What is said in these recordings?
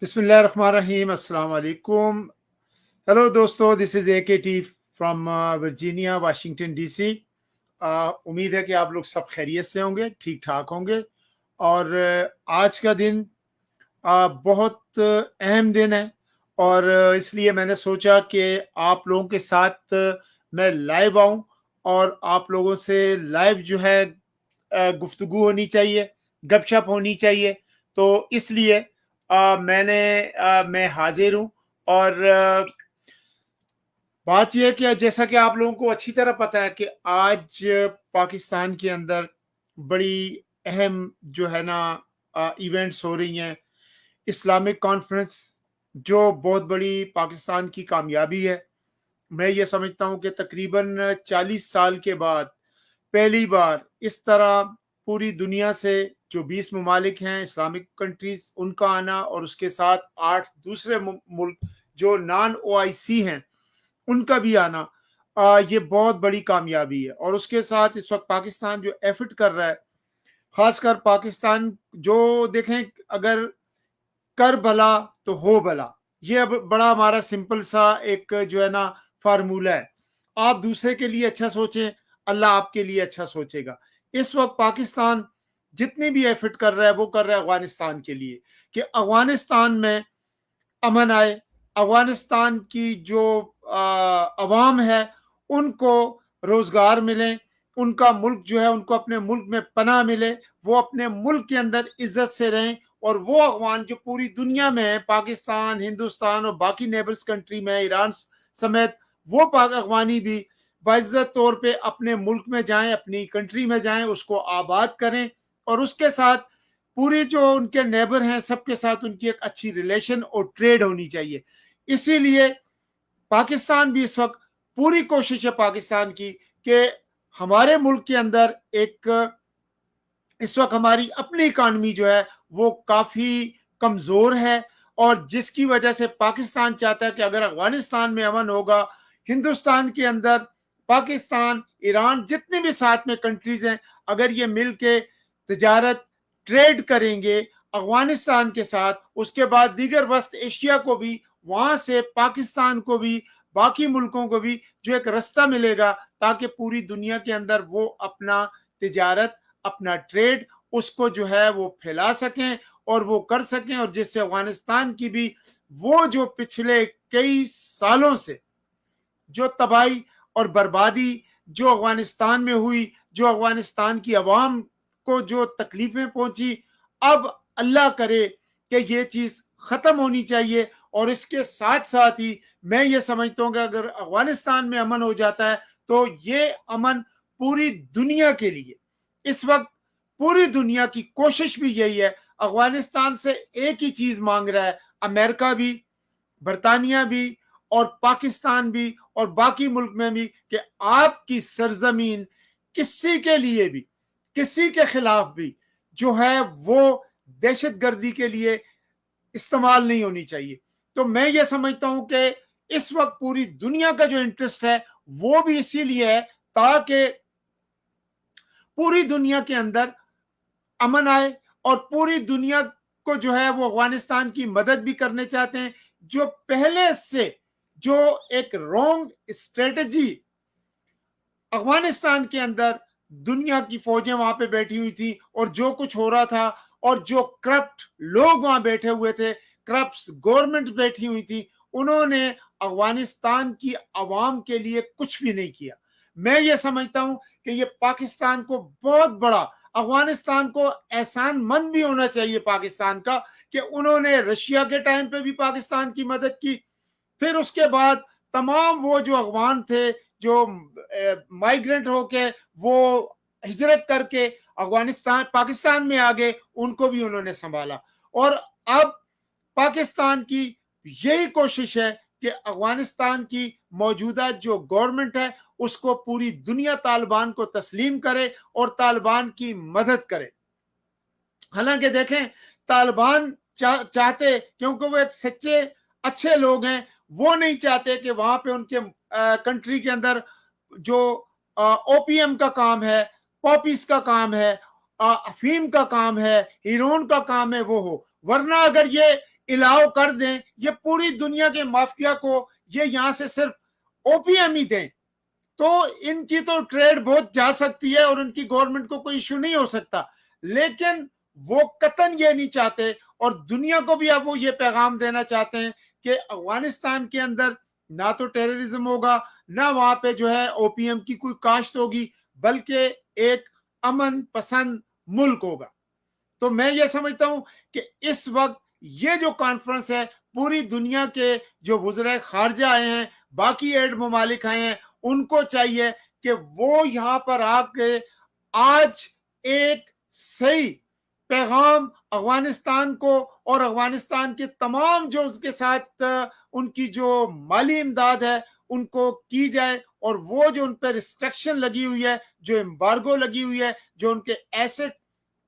बिस्मिल्लाहिर्रहमानिर्रहीम, अस्सलाम वालेकुम। हेलो दोस्तों, this is AKT from Virginia, Washington DC। उम्मीद है कि आप लोग सब खैरियत से होंगे, ठीक ठाक होंगे। और आज का दिन बहुत अहम दिन है और इसलिए मैंने सोचा कि आप लोगों के साथ मैं लाइव आऊं और आप लोगों से लाइव जो है गुफ्तगू होनी चाहिए, गपशप होनी चाहिए। तो इसलिए मैं हाजिर हूं। और बात यह है कि जैसा कि आप लोगों को अच्छी तरह पता है कि आज पाकिस्तान के अंदर बड़ी अहम जो है ना इवेंट्स हो रही हैं। इस्लामिक कॉन्फ्रेंस जो बहुत बड़ी पाकिस्तान की कामयाबी है। मैं ये समझता हूं कि तकरीबन 40 साल के बाद पहली बार इस तरह पूरी दुनिया से जो 20 ममालिक हैं इस्लामिक कंट्रीज, उनका आना और उसके साथ 8 दूसरे मुल्क जो नॉन OIC हैं उनका भी आना, ये बहुत बड़ी कामयाबी है। और उसके साथ इस वक्त पाकिस्तान जो एफर्ट कर रहा है, खासकर पाकिस्तान जो देखें, अगर कर भला तो हो भला, ये अब बड़ा हमारा सिंपल सा एक जो है ना फार्मूला है। आप दूसरे के लिए अच्छा सोचें, अल्लाह आपके लिए अच्छा सोचेगा। इस वक्त पाकिस्तान जितनी भी एफर्ट कर रहा है वो कर रहा है अफगानिस्तान के लिए, कि अफगानिस्तान में अमन आए, अफगानिस्तान की जो अवाम है उनको रोजगार मिले, उनका मुल्क जो है उनको अपने मुल्क में पनाह मिले, वो अपने मुल्क के अंदर इज्जत से रहें। और वो अफगान जो पूरी दुनिया में है, पाकिस्तान, हिंदुस्तान और बाकी नेबर्स कंट्री में, ईरान समेत, वो पाक अफगानी भी बाइज्जत तौर पे अपने मुल्क में जाएं, अपनी कंट्री में जाएं, उसको आबाद करें। और उसके साथ पूरी जो उनके नेबर हैं सबके साथ उनकी एक अच्छी रिलेशन और ट्रेड होनी चाहिए। इसीलिए पाकिस्तान भी इस वक्त पूरी कोशिश है पाकिस्तान की कि हमारे मुल्क के अंदर एक, इस वक्त हमारी अपनी इकानमी जो है वो काफी कमजोर है। और जिसकी वजह से पाकिस्तान चाहता है कि अगर अफगानिस्तान में अमन होगा, हिंदुस्तान के अंदर पाकिस्तान, ईरान, जितने भी साथ में कंट्रीज हैं, अगर ये मिल के तजारत, ट्रेड करेंगे अफगानिस्तान के साथ, उसके बाद दीगर वस्त एशिया को भी, वहां से पाकिस्तान को भी, बाकी मुल्कों को भी जो एक रास्ता मिलेगा ताकि पूरी दुनिया के अंदर वो अपना तिजारत, अपना ट्रेड, उसको जो है वो फैला सकें और वो कर सकें। और जिससे अफगानिस्तान की भी वो जो पिछले कई सालों से जो तबाही और बर्बादी जो अफगानिस्तान में हुई, जो अफगानिस्तान की अवाम को जो तकलीफें पहुंची, अब अल्लाह करे कि ये चीज खत्म होनी चाहिए। और इसके साथ साथ ही मैं ये समझता हूँ कि अगर अफगानिस्तान में अमन हो जाता है तो ये अमन पूरी दुनिया के लिए, इस वक्त पूरी दुनिया की कोशिश भी यही है। अफगानिस्तान से एक ही चीज मांग रहा है, अमेरिका भी, बरतानिया भी और पाकिस्तान भी और बाकी मुल्क में भी, कि आपकी सरजमीन किसी के लिए भी, किसी के खिलाफ भी जो है वो दहशतगर्दी के लिए इस्तेमाल नहीं होनी चाहिए। तो मैं ये समझता हूं कि इस वक्त पूरी दुनिया का जो इंटरेस्ट है वो भी इसीलिए है ताकि पूरी दुनिया के अंदर अमन आए। और पूरी दुनिया को जो है वो अफगानिस्तान की मदद भी करने चाहते हैं। जो पहले से जो एक रॉन्ग स्ट्रेटजी अफगानिस्तान के अंदर दुनिया की फौजें वहां पे बैठी हुई थी और जो कुछ हो रहा था, और जो करप्ट लोग वहां बैठे हुए थे, करप्ट गवर्नमेंट बैठी हुई थी, उन्होंने अफगानिस्तान की आवाम के लिए कुछ भी नहीं किया। मैं ये समझता हूं कि ये पाकिस्तान को बहुत बड़ा, अफगानिस्तान को एहसान मंद भी होना चाहिए पाकिस्तान का, कि उन्होंने रशिया के टाइम पे भी पाकिस्तान की मदद की। फिर उसके बाद तमाम वो जो अफगान थे जो माइग्रेंट होके वो हिजरत करके अफगानिस्तान, पाकिस्तान में आ गए, उनको भी उन्होंने संभाला। और अब पाकिस्तान की यही कोशिश है कि अफगानिस्तान की मौजूदा जो गवर्नमेंट है उसको पूरी दुनिया तालिबान को तस्लीम करे और तालिबान की मदद करे। हालांकि देखें, तालिबान चाहते, क्योंकि वो एक सच्चे अच्छे लोग हैं, वो नहीं चाहते कि वहां पे उनके कंट्री के अंदर जो ओपीएम का काम है, पॉपीज का काम है, अफीम का काम है, हीरोइन का काम है, वो हो। वरना अगर ये अलाउ कर दें, ये पूरी दुनिया के माफिया को ये यहाँ से सिर्फ ओपीएम ही दें, तो इनकी तो ट्रेड बहुत जा सकती है और उनकी गवर्नमेंट को कोई इशू नहीं हो सकता। लेकिन वो कतन ये नहीं चाहते, और दुनिया को भी अब वो ये पैगाम देना चाहते हैं कि अफगानिस्तान के अंदर ना तो टेररिज्म होगा, ना वहां पे जो है ओपीएम की कोई काश्त होगी, बल्कि एक अमन पसंद मुल्क होगा। तो मैं ये समझता हूं कि इस वक्त ये जो कॉन्फ्रेंस है, पूरी दुनिया के जो वज़ीर खारजा आए हैं, बाकी एड ममालिक आए हैं, उनको चाहिए कि वो यहाँ पर आके आज एक सही पैगाम अफगानिस्तान को और अफगानिस्तान के तमाम जो उसके साथ उनकी जो माली इमदाद है उनको की जाए, और वो जो उन पर रिस्ट्रिक्शन लगी हुई है, जो एम्बार्गो लगी हुई है, जो उनके एसेट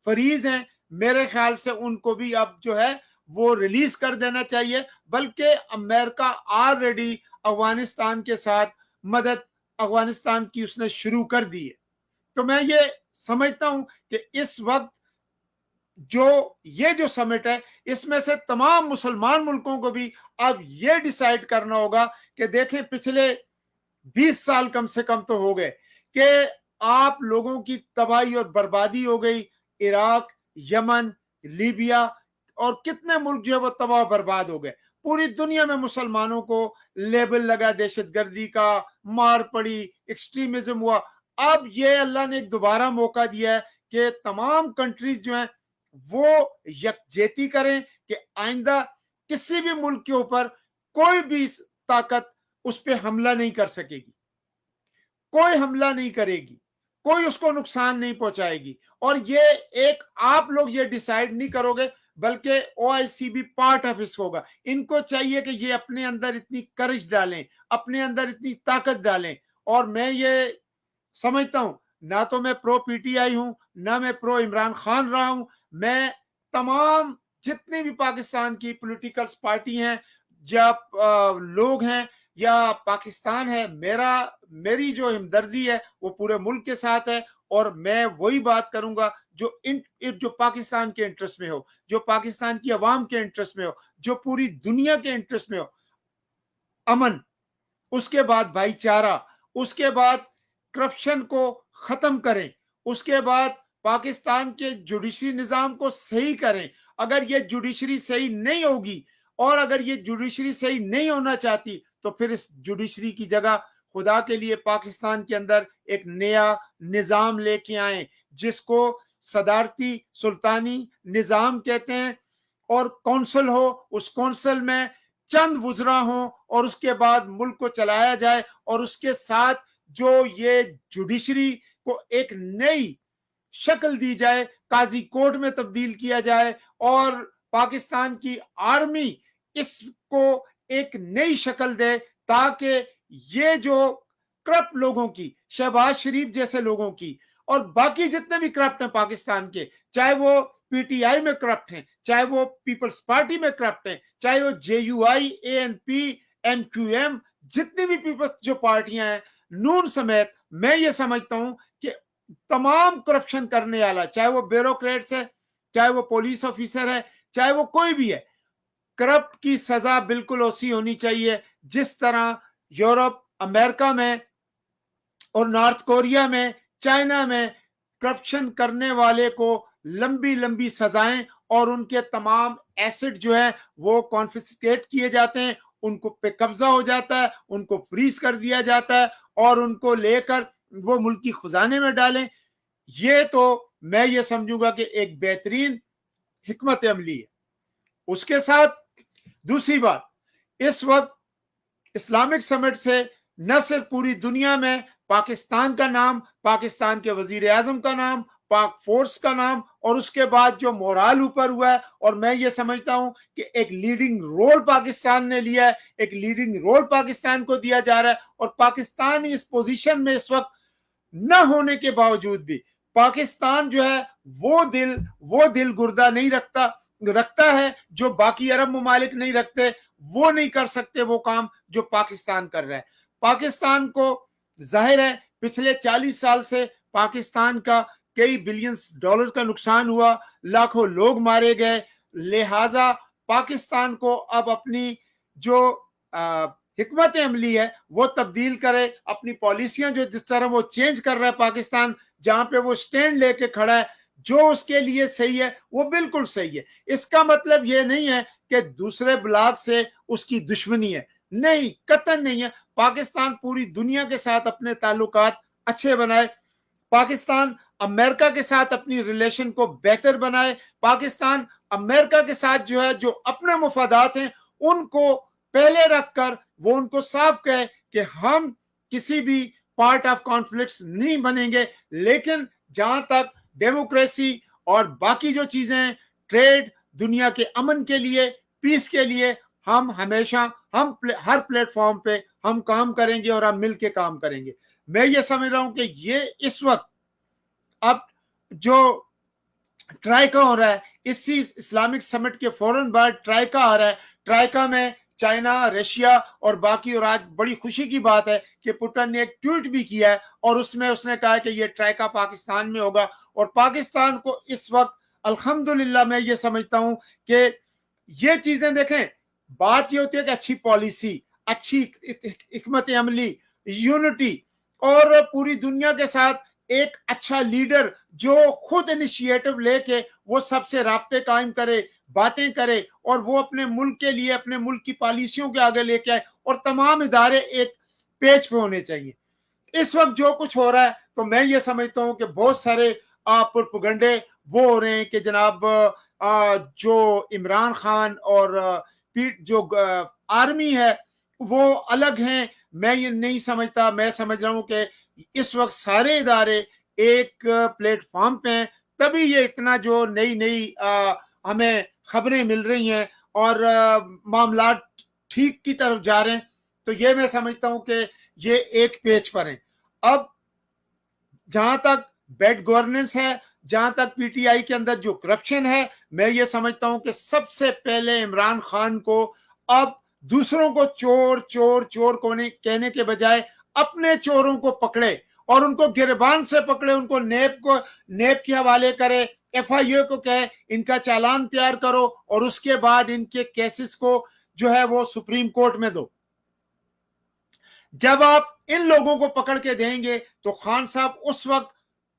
फरीज हैं, मेरे ख्याल से उनको भी अब जो है वो रिलीज कर देना चाहिए। बल्कि अमेरिका ऑलरेडी अफगानिस्तान के साथ मदद अफगानिस्तान की उसने शुरू कर दी है। तो मैं ये समझता हूं कि इस वक्त जो समिट है, इसमें से तमाम मुसलमान मुल्कों को भी अब ये डिसाइड करना होगा कि देखें, पिछले 20 साल कम से कम तो हो गए कि आप लोगों की तबाही और बर्बादी हो गई। इराक, यमन, लीबिया और कितने मुल्क जो है वो तबाह बर्बाद हो गए। पूरी दुनिया में मुसलमानों को लेबल लगा दहशतगर्दी का, मार पड़ी, एक्सट्रीमिज्म हुआ। अब ये अल्लाह ने दोबारा मौका दिया है कि तमाम कंट्रीज जो हैं वो यकजहती करें कि आइंदा किसी भी मुल्क के ऊपर कोई भी ताकत उस पर हमला नहीं कर सकेगी, कोई हमला नहीं करेगी, कोई उसको नुकसान नहीं पहुंचाएगी। और ये एक आप लोग ये डिसाइड नहीं करोगे, बल्कि ओआईसी भी पार्ट ऑफ इसको होगा। इनको चाहिए कि ये अपने अंदर इतनी करज डालें, अपने अंदर इतनी ताकत डालें। और मैं ये समझता हूं, ना तो मैं प्रो पीटीआई हूं, ना मैं प्रो इमरान खान रहा हूं। मैं तमाम जितनी भी पाकिस्तान की पॉलिटिकल पार्टी हैं या लोग हैं या पाकिस्तान है, मेरी जो हमदर्दी है वो पूरे मुल्क के साथ है। और मैं वही बात करूंगा जो पाकिस्तान के इंटरेस्ट में हो, जो पाकिस्तान की आवाम के इंटरेस्ट में हो, जो पूरी दुनिया के इंटरेस्ट में हो। अमन, उसके बाद भाईचारा, उसके बाद करप्शन को खत्म करें, उसके बाद पाकिस्तान के जुडिशरी निजाम को सही करें। अगर ये जुडिशरी सही नहीं होगी, और अगर ये जुडिशरी सही नहीं होना चाहती, तो फिर इस जुडिशरी की जगह खुदा के लिए पाकिस्तान के अंदर एक नया निजाम लेके आए, जिसको सदारती सुल्तानी निजाम कहते हैं। और कौंसल हो, उस कौंसल में चंद वुजरा हो, और उसके बाद मुल्क को चलाया जाए। और उसके साथ जो ये जुडिशरी को एक नई शक्ल दी जाए, काजी कोर्ट में तब्दील किया जाए, और पाकिस्तान की आर्मी इसको एक नई शक्ल दे, ताकि ये जो करप्ट लोगों की, शहबाज शरीफ जैसे लोगों की, और बाकी जितने भी करप्ट हैं पाकिस्तान के, चाहे वो पीटीआई में करप्ट हैं, चाहे वो पीपल्स पार्टी में करप्ट हैं, चाहे वो जेयूआई, एएनपी, एमक्यूएम, जितनी भी पीपल्स जो पार्टियां हैं, नून समेत, मैं ये समझता हूं कि तमाम करप्शन करने वाला, चाहे वो ब्यूरोक्रेट्स है, चाहे वो पुलिस ऑफिसर है, चाहे वो कोई भी है, करप्ट की सजा बिल्कुल ऐसी होनी चाहिए जिस तरह यूरोप, अमेरिका में और नॉर्थ कोरिया में, चाइना में करप्शन करने वाले को लंबी लंबी सजाएं, और उनके तमाम एसेट जो है वो कॉन्फिस्केट किए जाते हैं, उनको पे कब्जा हो जाता है, उनको फ्रीज कर दिया जाता है, और उनको लेकर वो मुल्क की खजाने में डालें। ये तो मैं ये समझूंगा कि एक बेहतरीन हिकमत अमली है। उसके साथ दूसरी बात, इस वक्त इस्लामिक समिट से न सिर्फ पूरी दुनिया में पाकिस्तान का नाम, पाकिस्तान के वजीर आजम का नाम, पाक फोर्स का नाम, और उसके बाद जो मोराल ऊपर हुआ है, और मैं ये समझता हूं कि एक लीडिंग रोल पाकिस्तान ने लिया है, एक लीडिंग रोल पाकिस्तान को दिया जा रहा है। और पाकिस्तान इस पोजीशन में इस वक्त न होने के बावजूद भी पाकिस्तान जो है वो दिल गुर्दा नहीं रखता है जो बाकी अरब ममालिक नहीं रखते। वो नहीं कर सकते वो काम जो पाकिस्तान कर रहा है। पाकिस्तान को जाहिर है पिछले 40 साल से पाकिस्तान का कई बिलियंस डॉलर का नुकसान हुआ, लाखों लोग मारे गए, लिहाजा पाकिस्तान को अब अपनी जो हिकमत अमली है वो तब्दील करे, अपनी पॉलिसियां जो जिस तरह वो चेंज कर रहा है पाकिस्तान, जहां पे वो स्टैंड लेके खड़ा है, जो उसके लिए सही है वो बिल्कुल सही है। इसका मतलब ये नहीं है कि दूसरे ब्लॉक से उसकी दुश्मनी है, नहीं, कतई नहीं है। पाकिस्तान पूरी दुनिया के साथ अपने ताल्लुकात अच्छे बनाए, पाकिस्तान अमेरिका के साथ अपनी रिलेशन को बेहतर बनाए, पाकिस्तान अमेरिका के साथ जो है जो अपने मुफादात हैं उनको पहले रखकर वो उनको साफ कहे कि हम किसी भी पार्ट ऑफ कॉन्फ्लिक्ट्स नहीं बनेंगे, लेकिन जहां तक डेमोक्रेसी और बाकी जो चीजें हैं, ट्रेड, दुनिया के अमन के लिए, पीस के लिए, हम हमेशा हर प्लेटफॉर्म पे हम काम करेंगे और हम मिलके काम करेंगे। मैं ये समझ रहा हूं कि ये इस वक्त अब जो ट्राइका हो रहा है, इसी इस्लामिक समिट के फौरन बाद ट्राइका आ रहा है, ट्राइका में चाइना, रशिया और बाकी, और आज बड़ी खुशी की बात है कि पुतिन ने एक ट्वीट भी किया है और उसमें उसने कहा कि ये ट्राइका पाकिस्तान में होगा। और पाकिस्तान को इस वक्त अल्हम्दुलिल्लाह मैं ये समझता हूं कि ये चीजें देखें, बात ये होती है कि अच्छी पॉलिसी, अच्छी हिकमत अमली, यूनिटी और पूरी दुनिया के साथ एक अच्छा लीडर जो खुद इनिशिएटिव लेके वो सबसे राब्ते कायम करे, बातें करे और वो अपने मुल्क के लिए, अपने मुल्क की पॉलिसियों के आगे लेके आए, और तमाम इदारे एक पेज पे होने चाहिए। इस वक्त जो कुछ हो रहा है तो मैं ये समझता हूं कि बहुत सारे प्रोपेगेंडे वो हो रहे हैं कि जनाब जो इमरान खान और जो आर्मी है वो अलग हैं। मैं ये नहीं समझता, मैं समझ रहा हूं कि इस वक्त सारे इदारे एक प्लेटफॉर्म पे हैं, तभी ये इतना जो नई नई हमें खबरें मिल रही हैं और मामला ठीक की तरफ जा रहे हैं। तो ये मैं समझता हूं कि ये एक पेज पर है। अब जहां तक बैड गवर्नेंस है, जहां तक पीटीआई के अंदर जो करप्शन है, मैं ये समझता हूं कि सबसे पहले इमरान खान को अब दूसरों को चोर चोर चोर कहने के बजाय अपने चोरों को पकड़े और उनको गिरबान से पकड़े, उनको नेब के हवाले करे, एफआईए को कहे इनका चालान तैयार करो और उसके बाद इनके केसेस को जो है वो सुप्रीम कोर्ट में दो। जब आप इन लोगों को पकड़ के देंगे तो खान साहब उस वक्त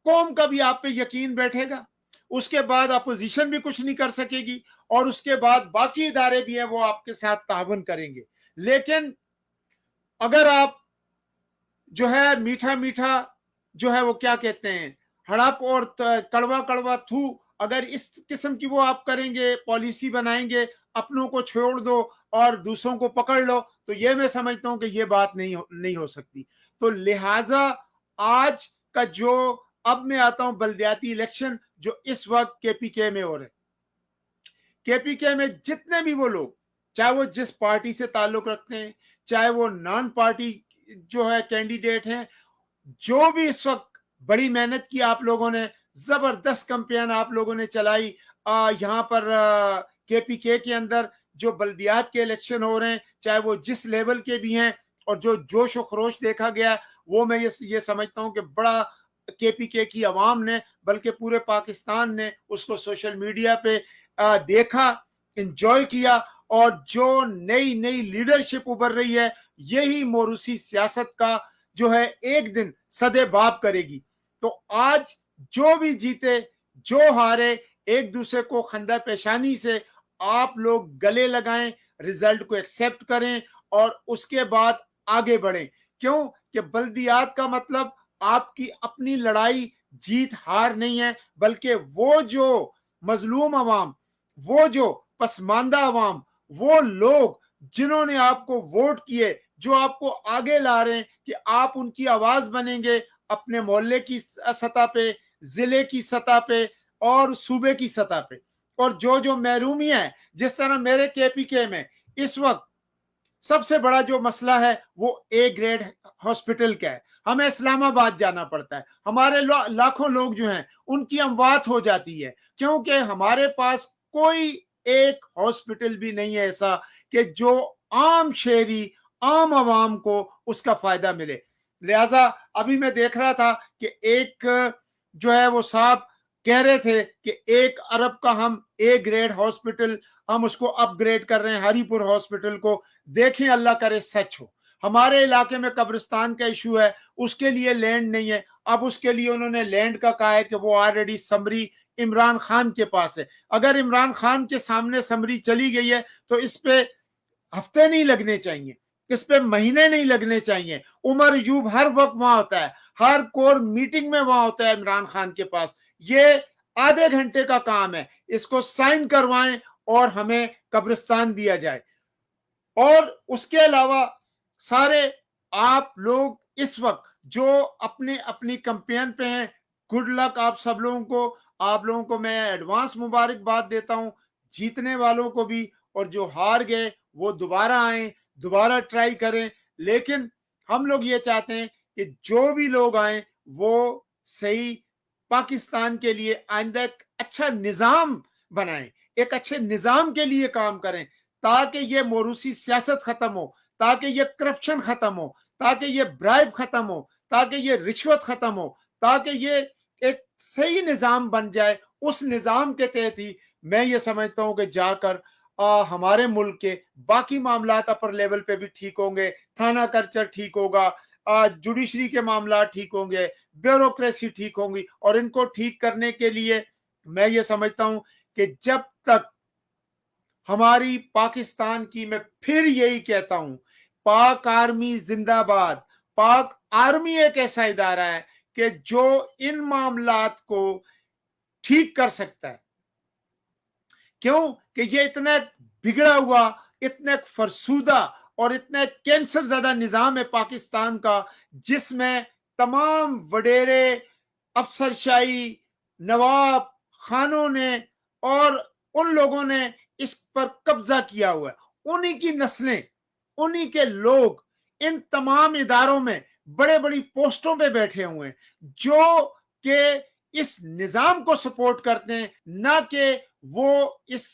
कौम का भी आप पे यकीन बैठेगा, उसके बाद अपोजिशन भी कुछ नहीं कर सकेगी और उसके बाद बाकी इदारे भी हैं वो आपके साथ तावन करेंगे। लेकिन अगर आप जो है मीठा मीठा जो है वो क्या कहते हैं हड़प और कड़वा कड़वा थू, अगर इस किस्म की वो आप करेंगे, पॉलिसी बनाएंगे, अपनों को छोड़ दो और दूसरों को पकड़ लो, तो ये मैं समझता हूं कि ये बात नहीं हो सकती। तो लिहाजा आज का जो, अब मैं आता हूं बल्दियाती इलेक्शन जो इस वक्त केपीके में हो रहे, केपीके में जितने भी वो लोग, चाहे वो जिस पार्टी से ताल्लुक रखते हैं, चाहे वो नॉन पार्टी जो है कैंडिडेट हैं, जो भी इस वक्त बड़ी मेहनत की आप लोगों ने, जबरदस्त कैंपेन आप लोगों ने चलाई यहाँ पर केपीके के अंदर जो बल्दियात के इलेक्शन हो रहे हैं, चाहे वो जिस लेवल के भी हैं, और जो जोश और खरोश देखा गया वो मैं ये समझता हूं कि बड़ा केपीके की आवाम ने, बल्कि पूरे पाकिस्तान ने उसको सोशल मीडिया पे देखा, एंजॉय किया, और जो नई नई लीडरशिप उभर रही है, यही मोरूसी सियासत का जो है एक दिन सदे बाप करेगी। तो आज जो भी जीते जो हारे, एक दूसरे को खंदा पेशानी से आप लोग गले लगाएं, रिजल्ट को एक्सेप्ट करें और उसके बाद आगे बढ़ें। क्यों कि बल्दियात का मतलब आपकी अपनी लड़ाई जीत हार नहीं है, बल्कि वो जो मजलूम अवाम, वो जो पसमानदा अवाम, वो लोग जिन्होंने आपको वोट किए, जो आपको आगे ला रहे हैं कि आप उनकी आवाज बनेंगे, अपने मोहल्ले की सतह पे, जिले की सतह पे और सूबे की सतह पे। और जो जो महरूमियां है, जिस तरह मेरे केपीके में इस वक्त सबसे बड़ा जो मसला है वो ए ग्रेड हॉस्पिटल का है, हमें इस्लामाबाद जाना पड़ता है, हमारे लाखों लोग जो हैं उनकी अमवात हो जाती है, क्योंकि हमारे पास कोई एक हॉस्पिटल भी नहीं है ऐसा कि जो आम शहरी, आम आवाम को उसका फायदा मिले। लिहाजा अभी मैं देख रहा था कि एक जो है वो साहब कह रहे थे कि 1 अरब का हम ए ग्रेड हॉस्पिटल ہم اس کو اپ گریڈ کر رہے ہیں ہری پور ہاسپٹل کو. دیکھیں اللہ کرے سچ ہو. ہمارے علاقے میں قبرستان کا ایشو ہے, اس کے لیے لینڈ نہیں ہے. اب اس کے لیے انہوں نے لینڈ کا کہا ہے کہ وہ آلریڈی سمری عمران خان کے پاس ہے. اگر عمران خان کے سامنے سمری چلی گئی ہے تو اس پہ ہفتے نہیں لگنے چاہیے, اس پہ مہینے نہیں لگنے چاہیے. عمر ایوب ہر وقت وہاں ہوتا ہے, ہر کور میٹنگ میں وہاں ہوتا ہے عمران خان کے پاس. یہ آدھے گھنٹے کا کام ہے, اس کو سائن کروائیں اور ہمیں قبرستان دیا جائے. اور اس کے علاوہ سارے آپ لوگ اس وقت جو اپنے اپنی کمپین پہ ہیں, گڈ لک آپ سب لوگوں کو. آپ لوگوں کو میں ایڈوانس مبارکباد دیتا ہوں, جیتنے والوں کو بھی, اور جو ہار گئے وہ دوبارہ آئیں, دوبارہ ٹرائی کریں. لیکن ہم لوگ یہ چاہتے ہیں کہ جو بھی لوگ آئیں وہ صحیح پاکستان کے لیے آئندہ ایک اچھا نظام بنائیں, ایک اچھے نظام کے لیے کام کریں, تاکہ یہ موروثی سیاست ختم ہو, تاکہ یہ کرپشن ختم ہو, تاکہ یہ برائب ختم ہو, تاکہ یہ رشوت ختم ہو, تاکہ یہ ایک صحیح نظام بن جائے. اس نظام کے تحت ہی میں یہ سمجھتا ہوں کہ جا کر ہمارے ملک کے باقی معاملات اپر لیول پہ بھی ٹھیک ہوں گے, تھانہ کلچر ٹھیک ہوگا, جوڈیشری کے معاملات ٹھیک ہوں گے, بیوروکریسی ٹھیک ہوں گی. اور ان کو ٹھیک کرنے کے لیے میں یہ سمجھتا ہوں کہ جب تک ہماری پاکستان کی, میں پھر یہی کہتا ہوں, پاک آرمی زندہ باد. پاک آرمی ایک ایسا ادارہ ہے کہ جو ان معاملات کو ٹھیک کر سکتا ہے. کیوں کہ یہ اتنا بگڑا ہوا, اتنا فرسودہ اور اتنا کینسر زدہ نظام ہے پاکستان کا, جس میں تمام وڈیرے افسرشاہی نواب خانوں نے اور ان لوگوں نے اس پر قبضہ کیا ہوا ہے. انہی کی نسلیں, انہی کے لوگ ان تمام اداروں میں بڑے بڑی پوسٹوں پہ بیٹھے ہوئے ہیں, جو کہ اس نظام کو سپورٹ کرتے ہیں, نہ کہ وہ اس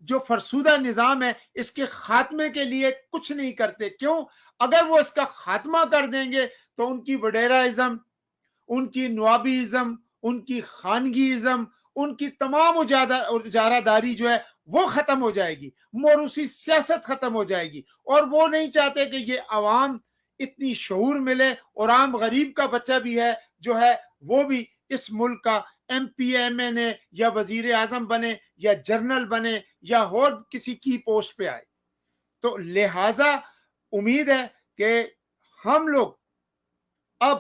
جو فرسودہ نظام ہے اس کے خاتمے کے لیے کچھ نہیں کرتے. کیوں؟ اگر وہ اس کا خاتمہ کر دیں گے تو ان کی وڈیراازم, ان کی نوابی ازم, ان کی خانگی ازم, ان کی تمام اجارہ داری جو ہے وہ ختم ہو جائے گی, موروثی سیاست ختم ہو جائے گی. اور وہ نہیں چاہتے کہ یہ عوام اتنی شعور ملے, اور عام غریب کا بچہ بھی ہے جو ہے وہ بھی اس ملک کا ایم پی ایم این اے یا وزیر اعظم بنے یا جنرل بنے یا اور کسی کی پوسٹ پہ آئے. تو لہذا امید ہے کہ ہم لوگ اب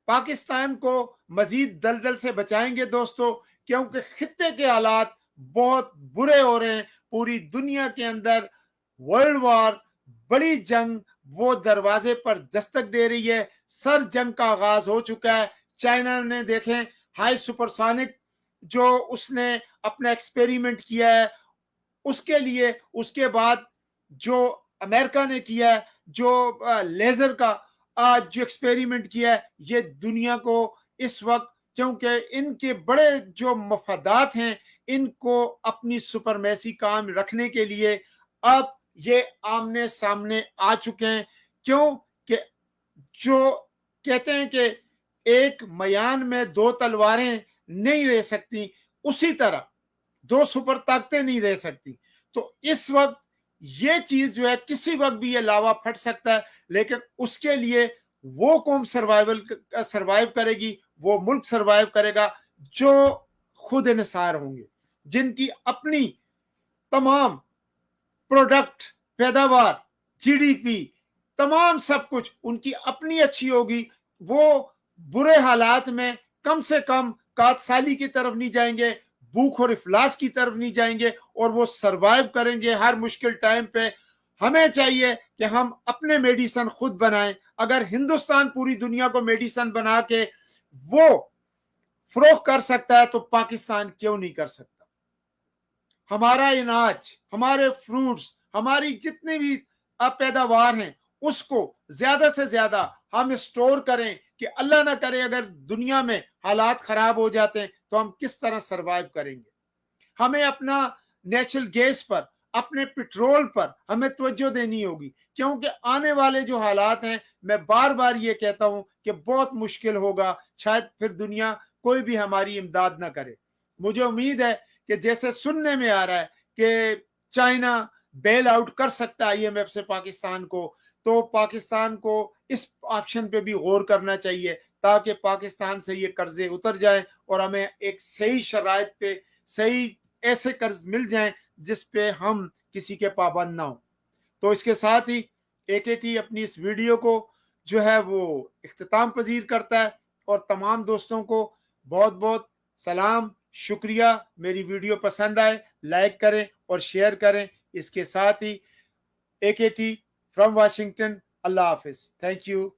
پاکستان کو مزید دلدل سے بچائیں گے دوستو, کیونکہ خطے کے حالات بہت برے ہو رہے ہیں. پوری دنیا کے اندر ورلڈ وار, بڑی جنگ وہ دروازے پر دستک دے رہی ہے. سر جنگ کا آغاز ہو چکا ہے. چائنا نے دیکھیں ہائی سپرسونک جو اس نے اپنا ایکسپیریمنٹ کیا ہے, اس کے لیے اس کے بعد جو امریکہ نے کیا ہے, جو لیزر کا جو ایکسپیریمنٹ کیا ہے, یہ دنیا کو اس وقت, کیونکہ ان کے بڑے جو مفادات ہیں, ان کو اپنی سپرمیسی کام رکھنے کے لیے اب یہ آمنے سامنے آ چکے ہیں. کیوں کہ جو کہتے ہیں کہ ایک میان میں دو تلواریں نہیں رہ سکتی, اسی طرح دو سپر طاقتیں نہیں رہ سکتی. تو اس وقت یہ چیز جو ہے کسی وقت بھی یہ لاوا پھٹ سکتا ہے, لیکن اس کے لیے وہ قوم سروائیو کرے گی, وہ ملک سروائیو کرے گا جو خود انحصار ہوں گے, جن کی اپنی تمام پروڈکٹ, پیداوار, جی ڈی پی, تمام سب کچھ ان کی اپنی اچھی ہوگی. وہ برے حالات میں کم سے کم قحط سالی کی طرف نہیں جائیں گے, بھوک اور افلاس کی طرف نہیں جائیں گے, اور وہ سروائیو کریں گے ہر مشکل ٹائم پہ. ہمیں چاہیے کہ ہم اپنے میڈیسن خود بنائیں. اگر ہندوستان پوری دنیا کو میڈیسن بنا کے وہ فروخت کر سکتا ہے تو پاکستان کیوں نہیں کر سکتا؟ ہمارا اناج, ہمارے فروٹس, ہماری جتنی بھی پیداوار ہیں, اس کو زیادہ سے زیادہ ہم اسٹور کریں کہ اللہ نہ کرے اگر دنیا میں حالات خراب ہو جاتے ہیں تو ہم کس طرح سروائیو کریں گے. ہمیں اپنا نیچرل گیس پر, اپنے پیٹرول پر ہمیں توجہ دینی ہوگی, کیونکہ آنے والے جو حالات ہیں, میں بار بار یہ کہتا ہوں کہ بہت مشکل ہوگا, شاید پھر دنیا کوئی بھی ہماری امداد نہ کرے. مجھے امید ہے کہ جیسے سننے میں آ رہا ہے کہ چائنا بیل آؤٹ کر سکتا ہے IMF سے پاکستان کو, تو پاکستان کو اس آپشن پہ بھی غور کرنا چاہیے تاکہ پاکستان سے یہ قرضے اتر جائیں اور ہمیں ایک صحیح شرائط پہ صحیح ایسے قرض مل جائیں جس پہ ہم کسی کے پابند نہ ہوں. تو اس کے ساتھ ہی AKT اپنی اس ویڈیو کو جو ہے وہ اختتام پذیر کرتا ہے, اور تمام دوستوں کو بہت بہت سلام, شکریہ. میری ویڈیو پسند آئے لائک کریں اور شیئر کریں. اس کے ساتھ ہی AKT فرام واشنگٹن, اللہ حافظ, تھینک یو.